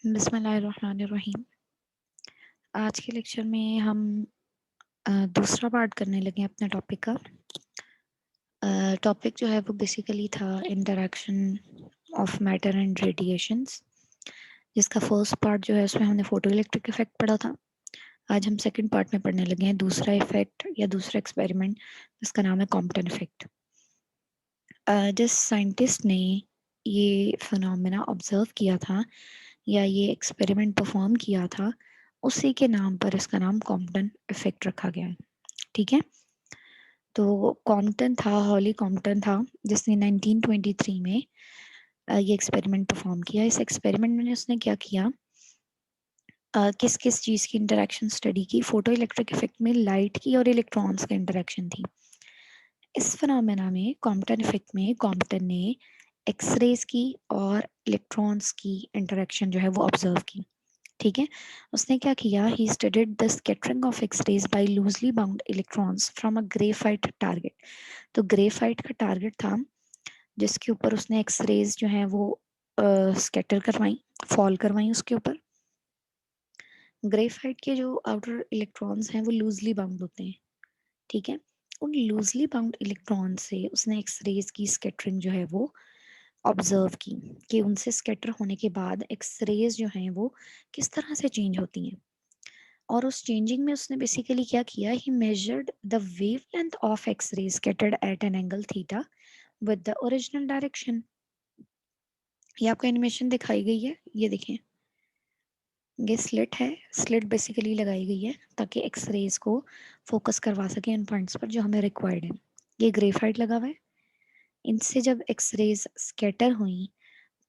बिस्मिल्लाहिर्रहमानिर्रहीम। आज के लेक्चर में हम दूसरा पार्ट करने लगे हैं अपने टॉपिक का। टॉपिक जो है वो बेसिकली था interaction of matter and radiations, जिसका फर्स्ट पार्ट जो है उसमें हमने फोटो इलेक्ट्रिक इफेक्ट पढ़ा था। आज हम सेकंड पार्ट में पढ़ने लगे हैं दूसरा इफेक्ट या दूसरा एक्सपेरिमेंट, जिसका नाम है कॉम्पटन इफेक्ट। जिस साइंटिस्ट ने ये फिनोमेना ऑब्जर्व किया था या ये एक्सपेरिमेंट परफॉर्म किया था, उसी के नाम पर इसका नाम कॉम्पटन इफेक्ट रखा गया है। ठीक है, तो कॉम्पटन था, हॉली कॉम्पटन था, जिसने 1923 में ये एक्सपेरिमेंट परफॉर्म किया। इस एक्सपेरिमेंट में उसने क्या किया, किस किस चीज़ की इंटरेक्शन स्टडी की। फोटो इलेक्ट्रिक इफेक्ट में लाइट की और इलेक्ट्रॉन्स की इंटरेक्शन थी। इस फिनोमेना में, कॉम्पटन इफेक्ट में, कॉम्पटन ने एक्सरेज की और इलेक्ट्रॉन्स की इंटरेक्शन जो है वो ऑब्जर्व की। ठीक है, उसने क्या किया, he studied the scattering of x rays by loosely bound electrons from a graphite target. तो ग्रेफाइट का टारगेट था जिसके ऊपर उसने एक्सरेज जो है वो स्कैटर करवाई, फॉल करवाई उसके ऊपर। ग्रेफाइट के जो आउटर इलेक्ट्रॉन्स हैं वो लूजली बाउंड होते हैं। ठीक है, उन लूजली बाउंड इलेक्ट्रॉन से उसने एक्सरेज की स्कैटरिंग जो है वो ऑब्जर्व की कि उनसे स्कैटर होने के बाद एक्सरेज जो हैं वो किस तरह से चेंज होती हैं। और उस चेंजिंग में उसने बेसिकली क्या किया, he measured the wavelength of X-ray scattered at an angle theta with the original direction. ये आपको एनिमेशन दिखाई गई है, ये देखें, ये स्लिट है। स्लिट बेसिकली लगाई गई है ताकि एक्सरेज को फोकस करवा सके उन पॉइंट्स पर जो हमें रिक्वायर्ड है। ये ग्रेफाइट लगा हुआ है, इनसे जब एक्सरेज स्कैटर हुई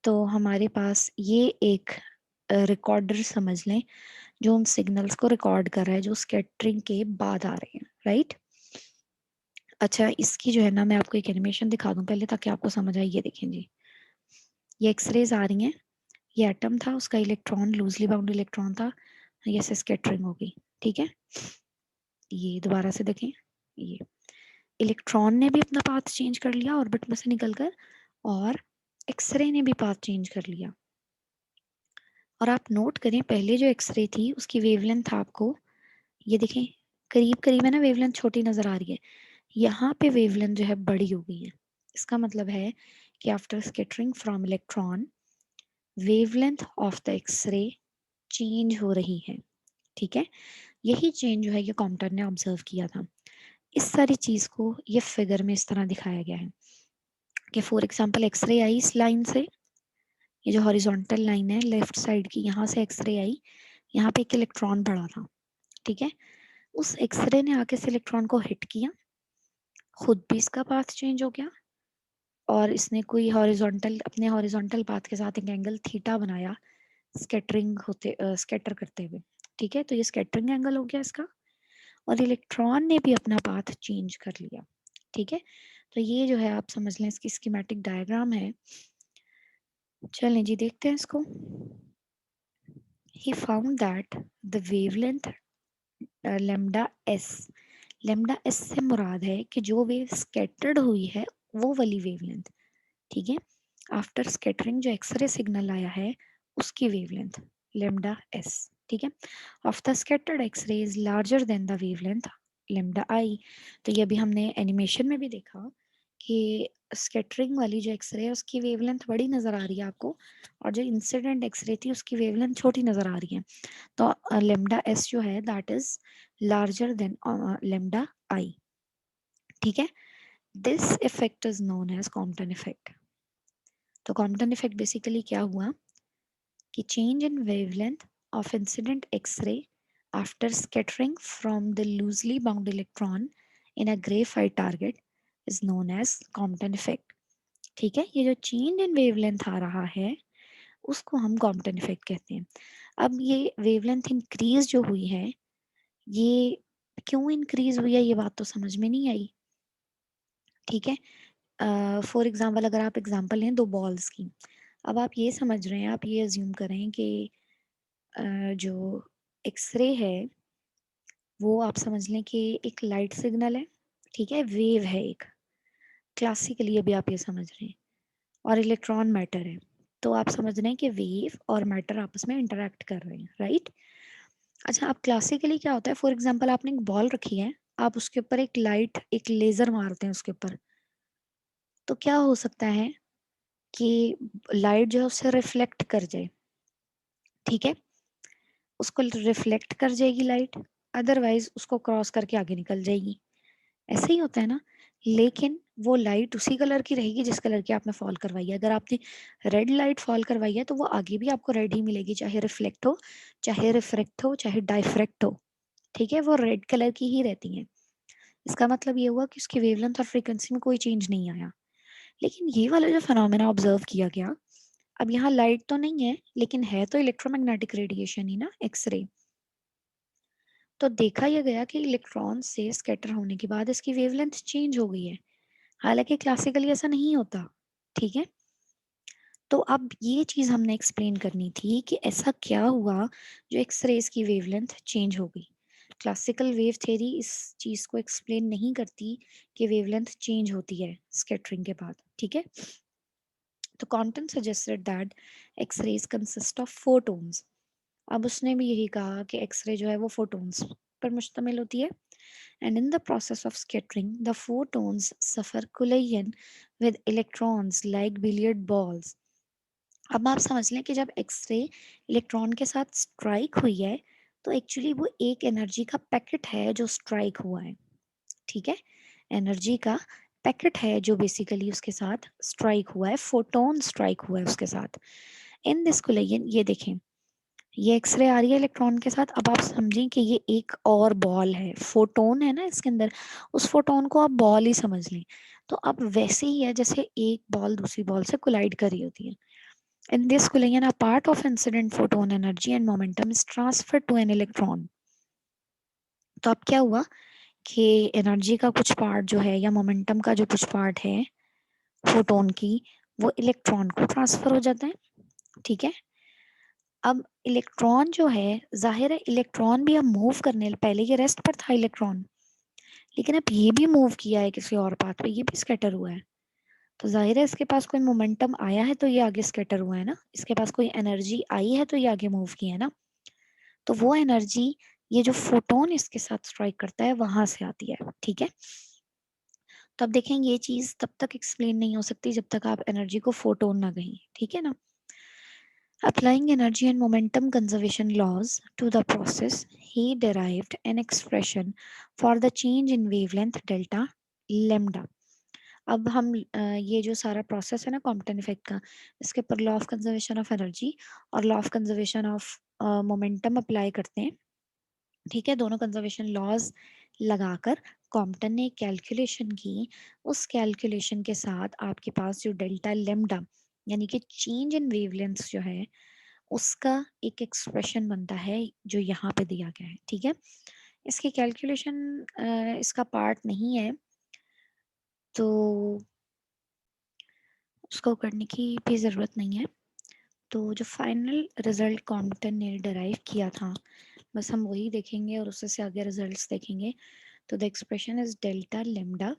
तो हमारे पास ये एक रिकॉर्डर समझ लें जो उन सिग्नल्स को रिकॉर्ड कर रहा है जो स्कैटरिंग के बाद आ रहे हैं, राइट। अच्छा, इसकी जो है ना, मैं आपको एक एनिमेशन दिखा दूं पहले ताकि आपको समझ आए। ये देखें जी, ये एक्सरेज आ रही हैं, ये एटम था, उसका इलेक्ट्रॉन लूजली बाउंड इलेक्ट्रॉन था, ये से स्कैटरिंग हो गई। ठीक है, ये दोबारा से देखें, ये इलेक्ट्रॉन ने भी अपना पाथ चेंज कर लिया ऑर्बिट में से निकलकर, और एक्सरे ने भी पाथ चेंज कर लिया। और आप नोट करें, पहले जो एक्सरे थी उसकी वेवलेंथ आपको, ये देखें, करीब करीब है ना, वेवलेंथ छोटी नजर आ रही है। यहाँ पे वेवलेंथ जो है बड़ी हो गई है। इसका मतलब है कि after scattering from electron, wavelength of the x ray change हो रही है। ठीक है, यही चेंज जो है ये कॉम्पटन ने ऑब्जर्व किया था। इस सारी चीज को ये फिगर में इस तरह दिखाया गया है कि फॉर एग्जांपल एक्सरे आई इस लाइन से, ये जो हॉरिजॉन्टल लाइन है लेफ्ट साइड की, यहाँ से एक्सरे आई, यहाँ पे एक इलेक्ट्रॉन पड़ा था। ठीक है, उस एक्सरे ने आके इस इलेक्ट्रॉन को हिट किया, खुद भी इसका पाथ चेंज हो गया, और इसने कोई हॉरिजॉन्टल, अपने हॉरिजॉन्टल पाथ के साथ एक एंगल थीटा बनाया स्कैटरिंग होते, स्कैटर करते हुए। ठीक है, तो ये स्कैटरिंग एंगल हो गया इसका, और इलेक्ट्रॉन ने भी अपना पाथ चेंज कर लिया। ठीक है, तो ये जो है आप समझ लें इसकी स्कीमेटिक डायग्राम है। चलें जी, देखते हैं इसको। He found that the wavelength lambda S, lambda S से मुराद है कि जो वेव स्कैटर्ड हुई है वो वाली वेवलेंथ। ठीक है, आफ्टर स्कैटरिंग जो एक्सरे सिग्नल आया है उसकी वेवलेंथ लेमडा एस। ठीक है, of the scattered x ray is larger than the wavelength lambda I. तो ये अभी हमने एनिमेशन में भी देखा कि स्कैटरिंग वाली जो एक्सरे है उसकी वेवलेंथ बड़ी नजर आ रही है आपको, और जो इंसिडेंट एक्सरे थी उसकी वेवलेंथ छोटी नजर आ रही है। तो लेमडा एस जो है that is larger than lambda I. ठीक है, this effect is known as Compton effect. तो कॉम्पटन इफेक्ट बेसिकली क्या हुआ कि change in wavelength of incident x ray after scattering from the loosely bound electron in a graphite target is known as Compton effect. ठीक है, ये जो change in wavelength आ रहा है उसको हम कॉम्पटन इफेक्ट कहते हैं। अब ये वेवलेंथ इंक्रीज जो हुई है, ये क्यों इंक्रीज हुई है ये बात तो समझ में नहीं आई। ठीक है, फॉर एग्जांपल अगर आप एग्जांपल लें दो बॉल्स की, अब आप ये समझ रहे हैं, आप ये अज्यूम करें कि जो एक्सरे है वो आप समझ लें कि एक लाइट सिग्नल है। ठीक है, वेव है एक, क्लासिकली अभी आप ये समझ रहे हैं, और इलेक्ट्रॉन मैटर है। तो आप समझ रहे हैं कि वेव और मैटर आपस में इंटरेक्ट कर रहे हैं, राइट। अच्छा, अब क्लासिकली क्या होता है, फॉर एग्जांपल आपने एक बॉल रखी है, आप उसके ऊपर एक लाइट, एक लेजर मारते हैं उसके ऊपर, तो क्या हो सकता है कि लाइट जो है उससे रिफ्लेक्ट कर जाए, ठीक है, उसको रिफ्लेक्ट कर जाएगी लाइट, अदरवाइज उसको क्रॉस करके आगे निकल जाएगी। ऐसे ही होता है ना। लेकिन वो लाइट उसी कलर की रहेगी जिस कलर की आपने फॉल करवाई है। अगर आपने रेड लाइट फॉल करवाई है तो वो आगे भी आपको रेड ही मिलेगी, चाहे रिफ्लेक्ट हो, चाहे रिफ्रेक्ट हो, चाहे डाइफ्रेक्ट हो, ठीक है, वो रेड कलर की ही रहती है। इसका मतलब ये हुआ कि उसकी वेवलेंथ और फ्रीक्वेंसी में कोई चेंज नहीं आया। लेकिन ये वाला जो फिनोमेना ऑब्जर्व किया गया, अब यहाँ लाइट तो नहीं है लेकिन है तो इलेक्ट्रोमैग्नेटिक रेडिएशन ही ना, एक्सरे। तो देखा यह गया कि इलेक्ट्रॉन से स्कैटर होने के बाद इसकी वेवलेंथ चेंज हो गई है, हालांकि क्लासिकली ऐसा नहीं होता, ठीक है। तो अब ये चीज हमने एक्सप्लेन करनी थी कि ऐसा क्या हुआ जो एक्सरेज की वेवलेंथ चेंज हो गई। क्लासिकल वेव थ्योरी इस चीज को एक्सप्लेन नहीं करती कि वेवलेंथ चेंज होती है स्कैटरिंग के बाद, ठीक है। तो Compton suggested that x rays consist of photons. अब उसने भी यही कहा कि एक्सरे जो है वो फोटोन्स पर मुश्तमिल होती है। And in the process of scattering, the photons suffer collision with electrons like billiard balls. अब आप समझ लें कि जब एक्सरे इलेक्ट्रॉन के साथ स्ट्राइक हुई है तो एक्चुअली वो एक एनर्जी का पैकेट है जो स्ट्राइक हुआ है, ठीक है। एनर्जी का पैकेट है जो बेसिकली उसके साथ स्ट्राइक हुआ है, फोटोन स्ट्राइक हुआ है उसके साथ। इन दिस कोलिजन, ये देखें, ये एक्सरे आ रही है इलेक्ट्रॉन के साथ। अब आप समझें कि ये एक और बॉल है, फोटोन है ना इसके अंदर, उस फोटोन को आप बॉल ही समझ लें। तो अब वैसे ही है जैसे एक बॉल दूसरी बॉल से कोलाइड कर रही होती है। In this collision a part of incident photon energy and momentum is transfer to an electron. तो अब क्या हुआ कि एनर्जी का कुछ पार्ट जो है या मोमेंटम का जो कुछ पार्ट है फोटोन की, वो इलेक्ट्रॉन को ट्रांसफर हो जाता है, ठीक है। अब इलेक्ट्रॉन जो है, जाहिर है इलेक्ट्रॉन भी अब मूव करने, पहले ये रेस्ट पर था इलेक्ट्रॉन, लेकिन अब ये भी मूव किया है किसी और पाथ पे, ये भी स्कैटर हुआ है। तो जाहिर है इसके पास कोई मोमेंटम आया है तो ये आगे स्कैटर हुआ है ना, इसके पास कोई एनर्जी आई है तो ये आगे मूव किया है ना। तो वो एनर्जी, ये जो फोटोन इसके साथ स्ट्राइक करता है वहां से आती है, ठीक है। तो अब देखें ये चीज तब तक एक्सप्लेन नहीं हो सकती जब तक आप एनर्जी को फोटोन ना कहें, ठीक है ना। Applying energy and momentum conservation laws to the process, he derived an expression for the change in wavelength delta lambda. अब हम ये जो सारा प्रोसेस है ना कॉम्पटन इफेक्ट का, इसके ऊपर law of conservation of energy और law of conservation of momentum apply करते हैं, ठीक है। दोनों कंजर्वेशन लॉज लगाकर कॉम्पटन ने कैलकुलेशन की। उस कैलकुलेशन के साथ आपके पास जो डेल्टा लेम्डा यानी कि चेंज इन वेवलेंथ जो है उसका एक एक्सप्रेशन बनता है जो यहाँ पे दिया गया है, ठीक है। इसकी कैलकुलेशन इसका पार्ट नहीं है तो उसको करने की भी ज़रूरत नहीं है। तो जो फाइनल रिजल्ट कॉम्पटन ने डिराइव किया था बस हम वही देखेंगे और उससे से आगे रिजल्ट्स देखेंगे। तो the expression is delta lambda.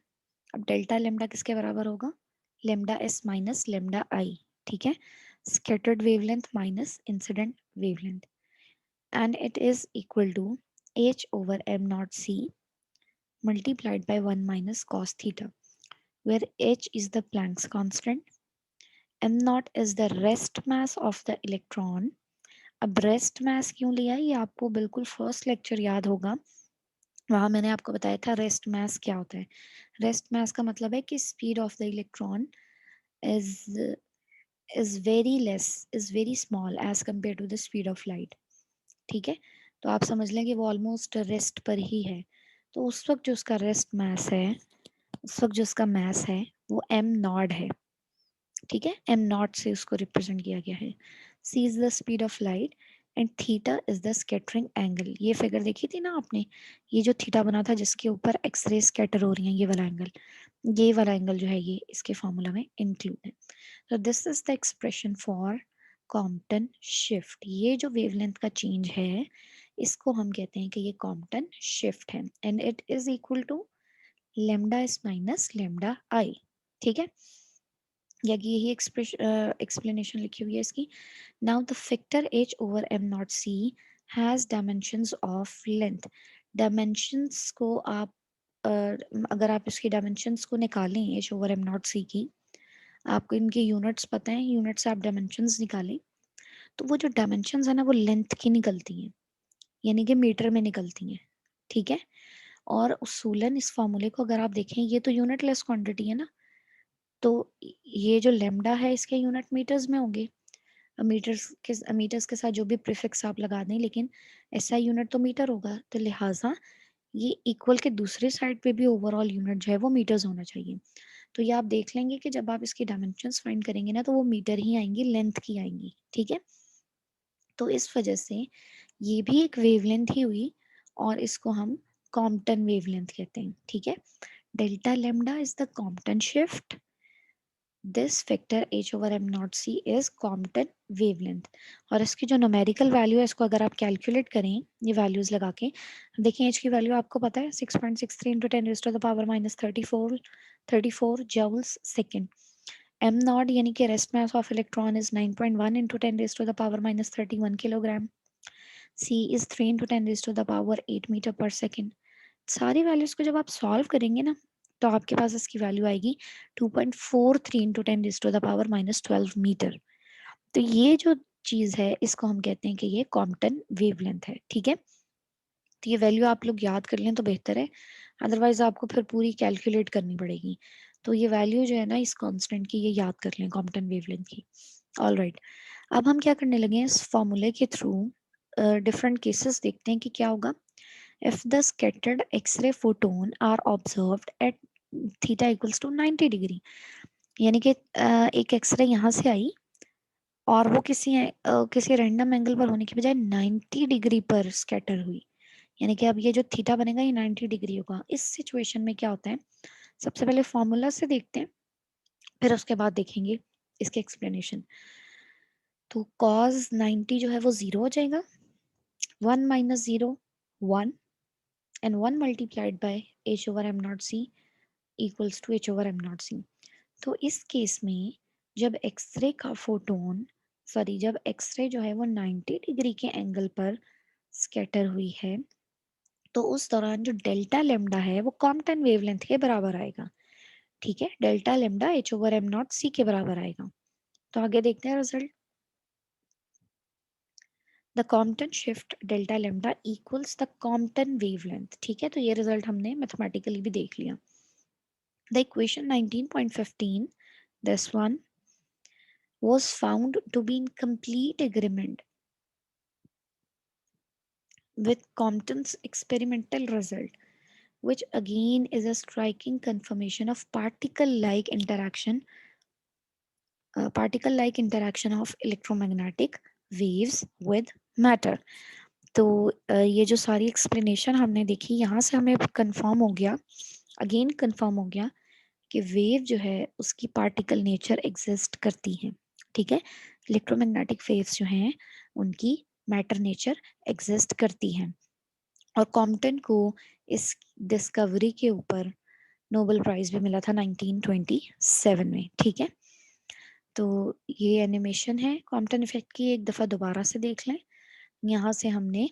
अब डेल्टा लेम्डा किसके बराबर होगा, लेम्डा एस माइनस लेम्डा आई, ठीक है, scattered wavelength minus incident wavelength, and it is equal to h over m naught c multiplied by 1 minus cos theta, where h is the Planck's constant, m naught is the rest mass of the electron. अब rest mass क्यों लिया ये आपको बिल्कुल first lecture याद होगा, वहां मैंने आपको बताया था रेस्ट मास क्या होता है। रेस्ट मास का मतलब है कि speed of the electron is is very less, is very small as compare to the speed of light, ठीक है। तो आप समझ लें कि वो ऑलमोस्ट रेस्ट पर ही है। तो उस वक्त जो उसका रेस्ट मास है, उस वक्त जो उसका मास है वो एम नॉट है, ठीक है। एम नॉट से उसको रिप्रेजेंट किया गया है। C is the speed of light and theta is the scattering angle. ये फिगर देखी थी ना आपने, ये जो थीटा बना था जिसके ऊपर एक्सरे स्कैटर हो रही है, ये वाला एंगल, ये वाला एंगल जो है ये इसके फॉर्मूला में इंक्लूड है। तो this is the expression for Compton shift. ये जो वेवलेंथ का चेंज है इसको हम कहते हैं कि ये कॉम्पटन शिफ्ट है and it is equal to lambda S minus lambda I, ठीक है। या कि यही एक्सप्लेनेशन लिखी हुई है इसकी। Now the factor h over m naught c has dimensions of length. Dimensions को आप अगर आप इसकी डायमेंशंस को निकालें h over m naught c की, आपको इनके यूनिट्स पता है, यूनिट से आप डायमेंशंस निकालें तो वो जो डायमेंशंस है ना वो लेंथ की निकलती हैं, यानी कि मीटर में निकलती हैं। ठीक है, और उसूलन इस फॉर्मूले को अगर आप देखें, ये तो यूनिट लेस क्वांटिटी है ना, तो ये जो लेमडा है इसके यूनिट मीटर्स में होंगे। मीटर्स के साथ जो भी प्रीफिक्स आप लगा दें, लेकिन ऐसा यूनिट तो मीटर होगा, तो लिहाजा ये इक्वल के दूसरे साइड पे भी ओवरऑल यूनिट जो है वो मीटर्स होना चाहिए। तो ये आप देख लेंगे कि जब आप इसकी डायमेंशंस फाइंड करेंगे ना तो वो मीटर ही आएंगी, लेंथ की आएंगी। ठीक है, तो इस वजह से ये भी एक वेवलेंथ ही हुई और इसको हम कॉम्पटन वेवलेंथ कहते हैं। ठीक है, delta lambda is the Compton shift, this factor h over m naught c is Compton wavelength. और इसकी जो न्यूमेरिकल वैल्यू है इसको अगर आप कैलकुलेट करें ये वैल्यूज लगा के, देखें h की वैल्यू आपको पता है 6.63 into 10 raise to the power minus 34 joules second. m naught यानी कि rest mass of electron is 9.1 into 10 raise to the power minus 31 kilogram. c is 3 into 10 raised to the power 8 metre पर second. सारी values को जब आप solve करेंगे ना तो आपके पास इसकी वैल्यू आएगी 2.43 into 10 raise to the power minus 12 metre. तो ये जो चीज है इसको हम कहते हैं कि ये कॉम्पटन वेवलेंथ है। ठीक है, तो ये वैल्यू आप लोग याद कर लें तो बेहतर है, अदरवाइज आपको फिर पूरी कैलकुलेट करनी पड़ेगी। तो ये वैल्यू जो है ना इस कांस्टेंट की, ये याद कर लें कॉम्पटन वेवलेंथ की। ऑल राइट, अब हम क्या करने लगे हैं, इस फॉर्मूले के थ्रू डिफरेंट केसेस देखते हैं कि क्या होगा। If the scattered x ray photon are observed at theta equals to 90 degree, यानी कि एक एक्सरे यहाँ से आई और वो किसी रैंडम एंगल पर होने की बजाय 90 डिग्री पर स्कैटर हुई, यानी कि अब ये जो थीटा बनेगा ये 90 डिग्री होगा। इस सिचुएशन में क्या होता है, सबसे पहले फॉर्मूला से देखते हैं, फिर उसके बाद देखेंगे इसके एक्सप्लेनेशन। तो cos 90 जो है वो जीरो हो जाएगा, 1 minus zero 1, and 1 multiplied by h over m naught c equals to h over m naught c। तो इस केस में जब एक्सरे का फोटोन, सॉरी जब एक्सरे जो है वो 90 डिग्री के एंगल पर स्कैटर हुई है, तो उस दौरान जो डेल्टा लेमडा है वो कॉम्पटन वेवलेंथ के बराबर आएगा। ठीक है, delta lambda h over m naught c के बराबर आएगा। तो आगे देखते हैं result. The Compton shift delta lambda equals the Compton wavelength. ठीक है, तो ये रिजल्ट हमने मैथमेटिकली भी देख लिया। The equation 19.15, this one was found to be in complete agreement with Compton's experimental result, which again is a striking confirmation of particle-like interaction of electromagnetic waves with matter. तो ये जो सारी explanation हमने देखी यहाँ से हमें कंफर्म हो गया, अगेन कंफर्म हो गया कि वेव जो है उसकी पार्टिकल नेचर एग्जिस्ट करती है। ठीक है, इलेक्ट्रोमैग्नेटिक वेव्स जो हैं उनकी मैटर नेचर एग्जिस्ट करती है। और कॉम्पटन को इस डिस्कवरी के ऊपर नोबेल प्राइज भी मिला था 1927 में। ठीक है, तो ये एनिमेशन है कॉम्पटन इफेक्ट की, एक दफ़ा दोबारा से देख लें। यहाँ से हमने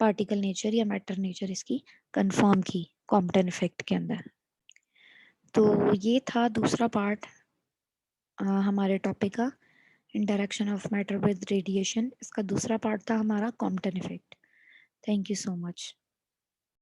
पार्टिकल नेचर या मैटर नेचर इसकी कंफर्म की कॉम्पटन इफेक्ट के अंदर। तो ये था दूसरा पार्ट हमारे टॉपिक का, interaction of matter with radiation. इसका दूसरा पार्ट था हमारा Compton effect. Thank you so much.